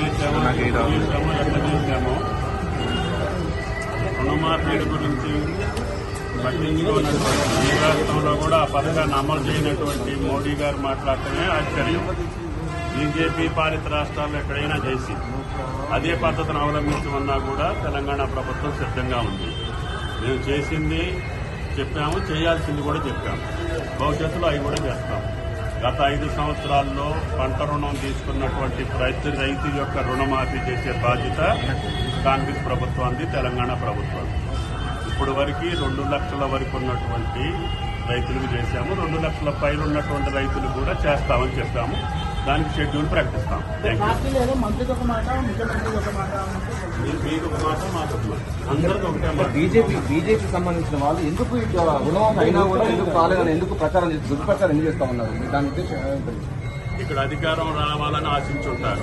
చేశామో ఎట్లా చేశామో రుణమాఫీల గురించి పట్టించుకున్నటువంటి ఈ రాష్ట్రంలో కూడా ఆ పథకాన్ని అమలు చేయనటువంటి మోడీ గారు మాట్లాడటమే ఆశ్చర్యం. బీజేపీ పాలిత రాష్ట్రాల్లో ఎక్కడైనా చేసి అదే పద్ధతిని అవలంబించమన్నా కూడా తెలంగాణ ప్రభుత్వం సిద్ధంగా ఉంది. మేము చేసింది చెప్పాము, చేయాల్సింది కూడా చెప్పాము. భవిష్యత్తులో అవి కూడా చేస్తాం. గత 5 సంవత్సరాల్లో పంట రుణం తీసుకున్నటువంటి ప్రతి రైతు యొక్క రుణమాఫీ చేసే బాధ్యత కాంగ్రెస్ ప్రభుత్వానికి, తెలంగాణ ప్రభుత్వానికి. ఇప్పుడు వరకు 2 లక్షల వరకు ఉన్నటువంటి రైతులకు చేశాము. 2 లక్షల పైన ఉన్నటువంటి రైతులు కూడా చేస్తామని చెప్పాము. దానికి షెడ్యూల్ ప్రకటిస్తాం. మీకు ఒక మాట, మాకు అందరికీ ఒకటే మాట. బీజేపీ సంబంధించిన వాళ్ళు ఎందుకు రుణం అయినా కూడా ఎందుకు కాలేదని ఎందుకు దుష్ప్రచారం ఎందుకు చేస్తామన్నారు? దాని ఉద్దేశం ఇక్కడ అధికారం రావాలని ఆశించుంటారు.